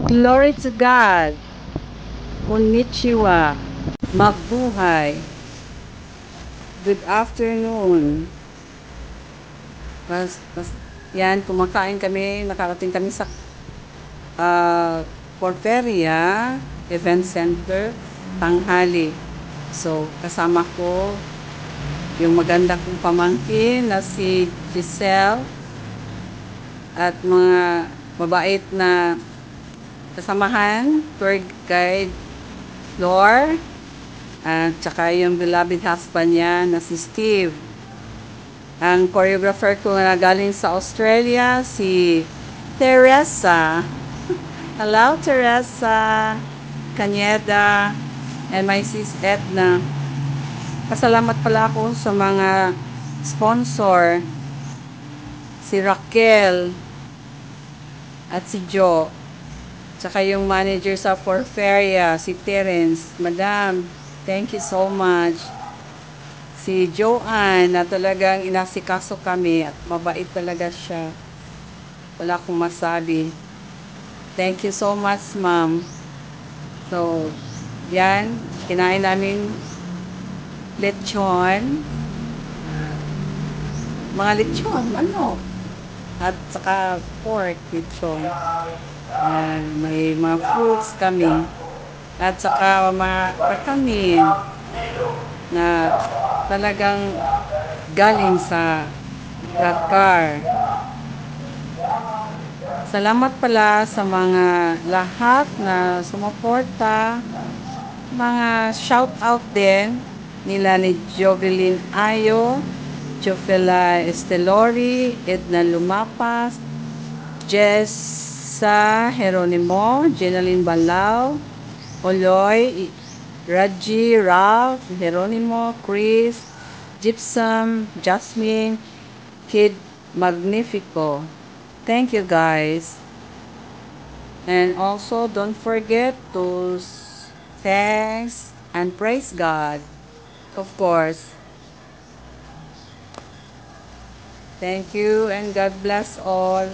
Glory to God. Konnichiwa. Mabuhay. Good afternoon. Yan, kumakain kami. Nakarating kami sa Porferia Event Center, tanghali. So, kasama ko yung maganda kong pamangkin na si Giselle at mga mabait na kasamahan, tour guide Flor, at saka yung beloved husband niya na si Steve. Ang choreographer ko na galing sa Australia, si Teresa. Hello, Teresa Cañeda, and my sis Edna. Pasalamat pala ako sa mga sponsor, si Raquel at si Jo. Tsaka yung manager sa Porferia, si Terence. Madam, thank you so much. Si Joanne, na talagang inasikaso kami at mabait talaga siya. Wala akong masabi. Thank you so much, ma'am. So, yan. Kinain namin lechon. Mga lechon, ano? At saka pork lechon. May mga fruits kami. At saka mga kakanin na talagang galing sa Dakar. Salamat pala sa mga lahat na sumuporta. Mga shout out din nila ni Jovelyn Ayo, Jofela Estelori, Edna Lumapas, Jessa Jeronimo, Jenaline Balao, Oloy, Raji, Ralph, Jeronimo, Chris, Gypsum, Jasmine, Kid Magnifico. Thank you guys. And also don't forget to thanks and praise God. Of course. Thank you and God bless all.